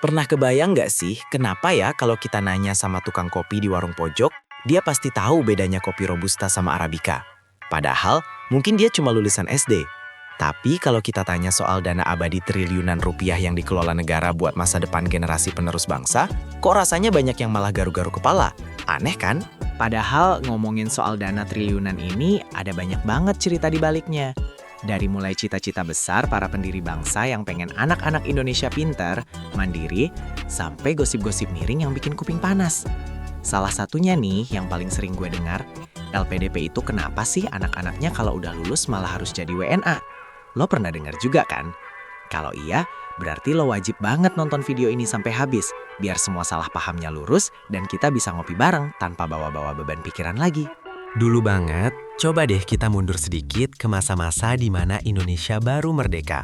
Pernah kebayang nggak sih kenapa ya kalau kita nanya sama tukang kopi di warung pojok, dia pasti tahu bedanya kopi Robusta sama Arabica. Padahal mungkin dia cuma lulusan SD. Tapi kalau kita tanya soal dana abadi triliunan rupiah yang dikelola negara buat masa depan generasi penerus bangsa, kok rasanya banyak yang malah garu-garu kepala? Aneh kan? Padahal ngomongin soal dana triliunan ini ada banyak banget cerita di baliknya. Dari mulai cita-cita besar para pendiri bangsa yang pengen anak-anak Indonesia pintar, mandiri, sampai gosip-gosip miring yang bikin kuping panas. Salah satunya nih yang paling sering gue dengar, LPDP itu kenapa sih anak-anaknya kalau udah lulus malah harus jadi WNA? Lo pernah dengar juga kan? Kalau iya, berarti lo wajib banget nonton video ini sampai habis, biar semua salah pahamnya lurus dan kita bisa ngopi bareng tanpa bawa-bawa beban pikiran lagi. Dulu banget, coba deh kita mundur sedikit ke masa-masa di mana Indonesia baru merdeka.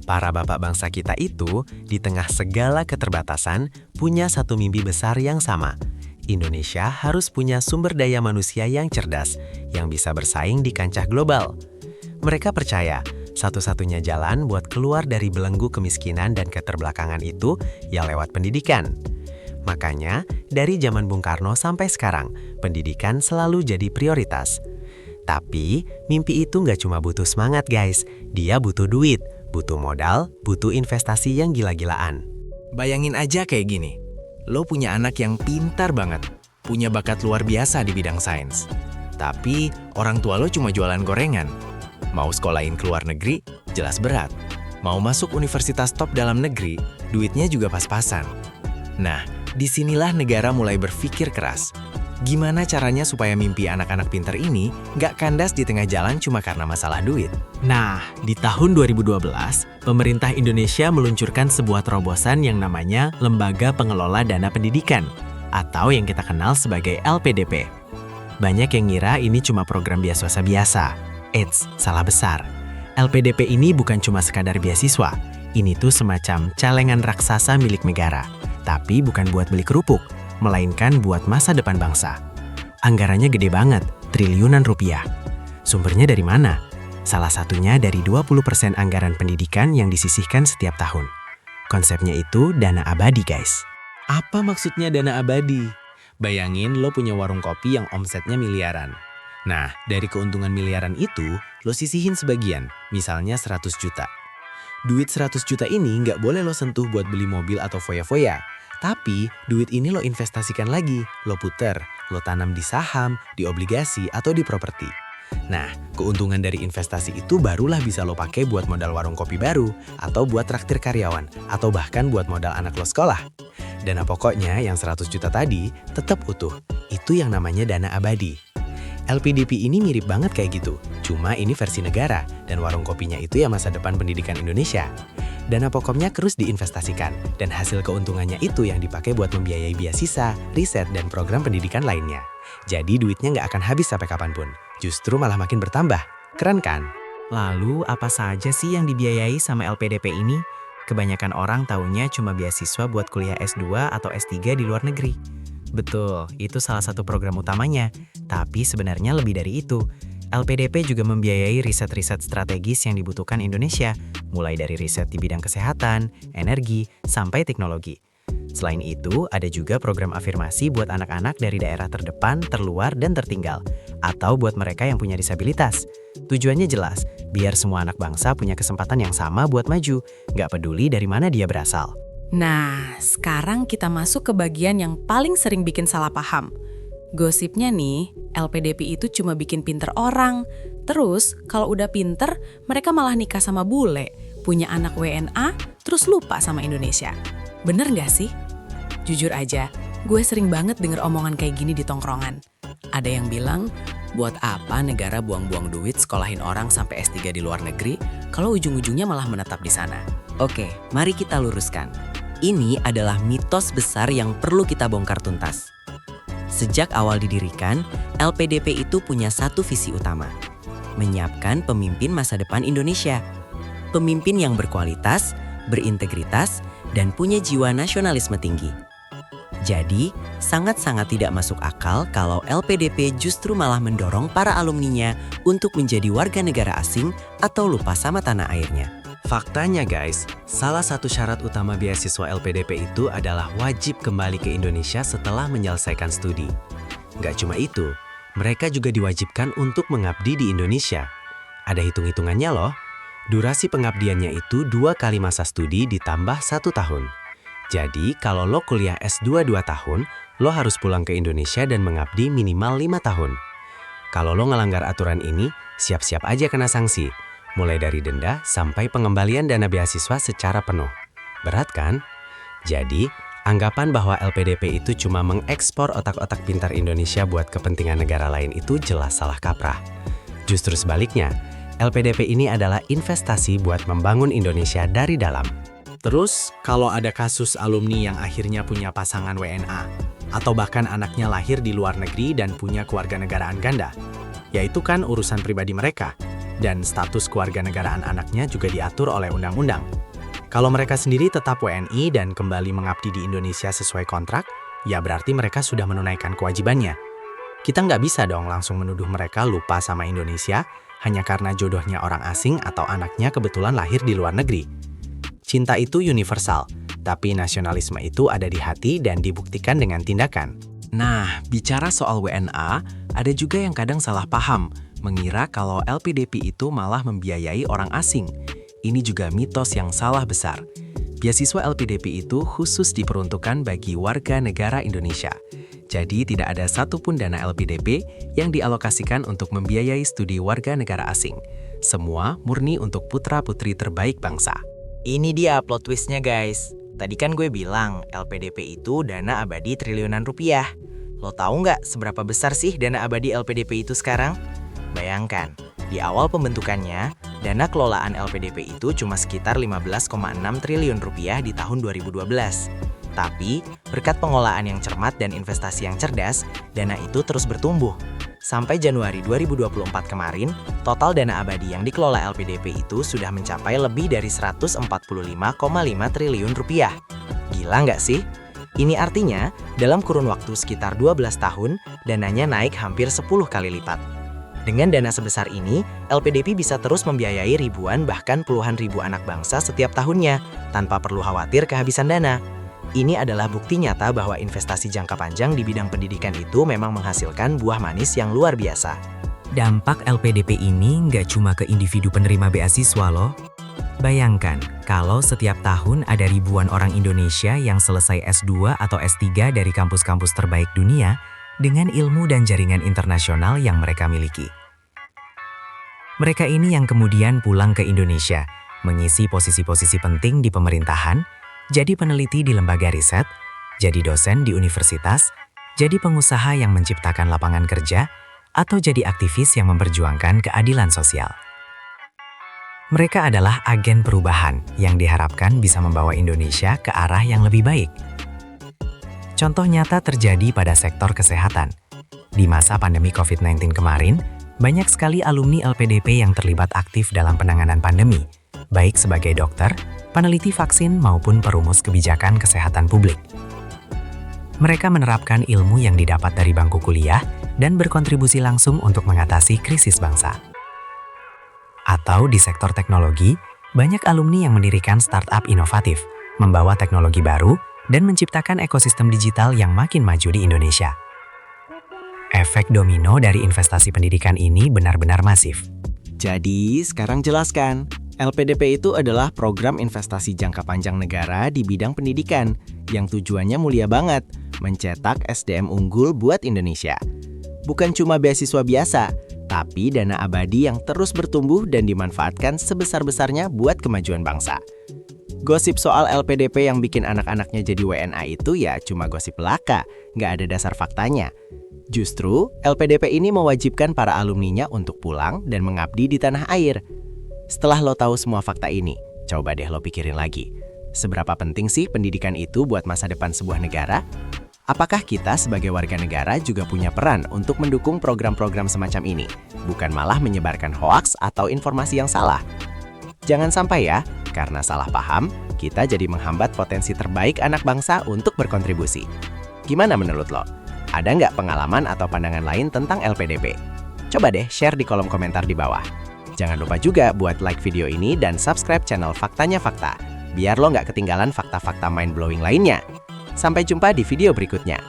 Para bapak bangsa kita itu, di tengah segala keterbatasan, punya satu mimpi besar yang sama. Indonesia harus punya sumber daya manusia yang cerdas, yang bisa bersaing di kancah global. Mereka percaya, satu-satunya jalan buat keluar dari belenggu kemiskinan dan keterbelakangan itu, ya lewat pendidikan. Makanya, dari zaman Bung Karno sampai sekarang, pendidikan selalu jadi prioritas. Tapi, mimpi itu nggak cuma butuh semangat guys, dia butuh duit, butuh modal, butuh investasi yang gila-gilaan. Bayangin aja kayak gini, lo punya anak yang pintar banget, punya bakat luar biasa di bidang sains. Tapi, orang tua lo cuma jualan gorengan. Mau sekolahin ke luar negeri, jelas berat. Mau masuk universitas top dalam negeri, duitnya juga pas-pasan. Nah, disinilah negara mulai berpikir keras. Gimana caranya supaya mimpi anak-anak pintar ini nggak kandas di tengah jalan cuma karena masalah duit? Nah, di tahun 2012, pemerintah Indonesia meluncurkan sebuah terobosan yang namanya Lembaga Pengelola Dana Pendidikan, atau yang kita kenal sebagai LPDP. Banyak yang ngira ini cuma program biasa-biasa. Eits, salah besar. LPDP ini bukan cuma sekadar beasiswa. Ini tuh semacam celengan raksasa milik negara. Tapi bukan buat beli kerupuk, melainkan buat masa depan bangsa. Anggarannya gede banget, triliunan rupiah. Sumbernya dari mana? Salah satunya dari 20% anggaran pendidikan yang disisihkan setiap tahun. Konsepnya itu dana abadi, guys. Apa maksudnya dana abadi? Bayangin lo punya warung kopi yang omsetnya miliaran. Nah, dari keuntungan miliaran itu, lo sisihin sebagian, misalnya 100 juta. Duit 100 juta ini nggak boleh lo sentuh buat beli mobil atau foya-foya. Tapi, duit ini lo investasikan lagi, lo puter, lo tanam di saham, di obligasi, atau di properti. Nah, keuntungan dari investasi itu barulah bisa lo pakai buat modal warung kopi baru, atau buat traktir karyawan, atau bahkan buat modal anak lo sekolah. Dana pokoknya yang 100 juta tadi tetap utuh. Itu yang namanya dana abadi. LPDP ini mirip banget kayak gitu, cuma ini versi negara, dan warung kopinya itu ya masa depan pendidikan Indonesia. Dana pokoknya terus diinvestasikan, dan hasil keuntungannya itu yang dipakai buat membiayai beasiswa, riset, dan program pendidikan lainnya. Jadi duitnya nggak akan habis sampai kapanpun, justru malah makin bertambah. Keren kan? Lalu apa saja sih yang dibiayai sama LPDP ini? Kebanyakan orang taunya cuma beasiswa buat kuliah S2 atau S3 di luar negeri. Betul, itu salah satu program utamanya. Tapi sebenarnya lebih dari itu. LPDP juga membiayai riset-riset strategis yang dibutuhkan Indonesia, mulai dari riset di bidang kesehatan, energi, sampai teknologi. Selain itu, ada juga program afirmasi buat anak-anak dari daerah terdepan, terluar, dan tertinggal, atau buat mereka yang punya disabilitas. Tujuannya jelas, biar semua anak bangsa punya kesempatan yang sama buat maju, nggak peduli dari mana dia berasal. Nah, sekarang kita masuk ke bagian yang paling sering bikin salah paham. Gosipnya nih, LPDP itu cuma bikin pinter orang. Terus, kalau udah pinter, mereka malah nikah sama bule, punya anak WNA, terus lupa sama Indonesia. Bener nggak sih? Jujur aja, gue sering banget denger omongan kayak gini di tongkrongan. Ada yang bilang, buat apa negara buang-buang duit sekolahin orang sampai S3 di luar negeri, kalau ujung-ujungnya malah menetap di sana. Oke, mari kita luruskan. Ini adalah mitos besar yang perlu kita bongkar tuntas. Sejak awal didirikan, LPDP itu punya satu visi utama. Menyiapkan pemimpin masa depan Indonesia. Pemimpin yang berkualitas, berintegritas, dan punya jiwa nasionalisme tinggi. Jadi, sangat-sangat tidak masuk akal kalau LPDP justru malah mendorong para alumninya untuk menjadi warga negara asing atau lupa sama tanah airnya. Faktanya guys, salah satu syarat utama beasiswa LPDP itu adalah wajib kembali ke Indonesia setelah menyelesaikan studi. Nggak cuma itu, mereka juga diwajibkan untuk mengabdi di Indonesia. Ada hitung-hitungannya loh. Durasi pengabdiannya itu 2 kali masa studi ditambah 1 tahun. Jadi kalau lo kuliah S2 2 tahun, lo harus pulang ke Indonesia dan mengabdi minimal 5 tahun. Kalau lo ngelanggar aturan ini, siap-siap aja kena sanksi. Mulai dari denda sampai pengembalian dana beasiswa secara penuh. Berat kan? Jadi, anggapan bahwa LPDP itu cuma mengekspor otak-otak pintar Indonesia buat kepentingan negara lain itu jelas salah kaprah. Justru sebaliknya, LPDP ini adalah investasi buat membangun Indonesia dari dalam. Terus, kalau ada kasus alumni yang akhirnya punya pasangan WNA, atau bahkan anaknya lahir di luar negeri dan punya kewarganegaraan ganda, ya itu kan urusan pribadi mereka. Dan status kewarganegaraan anaknya juga diatur oleh undang-undang. Kalau mereka sendiri tetap WNI dan kembali mengabdi di Indonesia sesuai kontrak, ya berarti mereka sudah menunaikan kewajibannya. Kita nggak bisa dong langsung menuduh mereka lupa sama Indonesia hanya karena jodohnya orang asing atau anaknya kebetulan lahir di luar negeri. Cinta itu universal, tapi nasionalisme itu ada di hati dan dibuktikan dengan tindakan. Nah, bicara soal WNA, ada juga yang kadang salah paham, mengira kalau LPDP itu malah membiayai orang asing. Ini juga mitos yang salah besar. Beasiswa LPDP itu khusus diperuntukkan bagi warga negara Indonesia. Jadi tidak ada satupun dana LPDP yang dialokasikan untuk membiayai studi warga negara asing. Semua murni untuk putra-putri terbaik bangsa. Ini dia plot twistnya guys. Tadi kan gue bilang LPDP itu dana abadi triliunan rupiah. Lo tahu nggak seberapa besar sih dana abadi LPDP itu sekarang? Bayangkan, di awal pembentukannya, dana kelolaan LPDP itu cuma sekitar 15,6 triliun rupiah di tahun 2012. Tapi, berkat pengelolaan yang cermat dan investasi yang cerdas, dana itu terus bertumbuh. Sampai Januari 2024 kemarin, total dana abadi yang dikelola LPDP itu sudah mencapai lebih dari 145,5 triliun rupiah. Gila nggak sih? Ini artinya, dalam kurun waktu sekitar 12 tahun, dananya naik hampir 10 kali lipat. Dengan dana sebesar ini, LPDP bisa terus membiayai ribuan bahkan puluhan ribu anak bangsa setiap tahunnya, tanpa perlu khawatir kehabisan dana. Ini adalah bukti nyata bahwa investasi jangka panjang di bidang pendidikan itu memang menghasilkan buah manis yang luar biasa. Dampak LPDP ini nggak cuma ke individu penerima beasiswa loh. Bayangkan, kalau setiap tahun ada ribuan orang Indonesia yang selesai S2 atau S3 dari kampus-kampus terbaik dunia, dengan ilmu dan jaringan internasional yang mereka miliki. Mereka ini yang kemudian pulang ke Indonesia, mengisi posisi-posisi penting di pemerintahan, jadi peneliti di lembaga riset, jadi dosen di universitas, jadi pengusaha yang menciptakan lapangan kerja, atau jadi aktivis yang memperjuangkan keadilan sosial. Mereka adalah agen perubahan yang diharapkan bisa membawa Indonesia ke arah yang lebih baik. Contoh nyata terjadi pada sektor kesehatan. Di masa pandemi COVID-19 kemarin, banyak sekali alumni LPDP yang terlibat aktif dalam penanganan pandemi, baik sebagai dokter, peneliti vaksin maupun perumus kebijakan kesehatan publik. Mereka menerapkan ilmu yang didapat dari bangku kuliah dan berkontribusi langsung untuk mengatasi krisis bangsa. Atau di sektor teknologi, banyak alumni yang mendirikan startup inovatif, membawa teknologi baru, dan menciptakan ekosistem digital yang makin maju di Indonesia. Efek domino dari investasi pendidikan ini benar-benar masif. Jadi, sekarang jelaskan. LPDP itu adalah program investasi jangka panjang negara di bidang pendidikan yang tujuannya mulia banget, mencetak SDM unggul buat Indonesia. Bukan cuma beasiswa biasa, tapi dana abadi yang terus bertumbuh dan dimanfaatkan sebesar-besarnya buat kemajuan bangsa. Gosip soal LPDP yang bikin anak-anaknya jadi WNA itu ya cuma gosip belaka, nggak ada dasar faktanya. Justru, LPDP ini mewajibkan para alumninya untuk pulang dan mengabdi di tanah air. Setelah lo tahu semua fakta ini, coba deh lo pikirin lagi. Seberapa penting sih pendidikan itu buat masa depan sebuah negara? Apakah kita sebagai warga negara juga punya peran untuk mendukung program-program semacam ini, bukan malah menyebarkan hoaks atau informasi yang salah? Jangan sampai ya, karena salah paham, kita jadi menghambat potensi terbaik anak bangsa untuk berkontribusi. Gimana menurut lo? Ada nggak pengalaman atau pandangan lain tentang LPDP? Coba deh share di kolom komentar di bawah. Jangan lupa juga buat like video ini dan subscribe channel Faktanya Fakta, biar lo nggak ketinggalan fakta-fakta mind-blowing lainnya. Sampai jumpa di video berikutnya.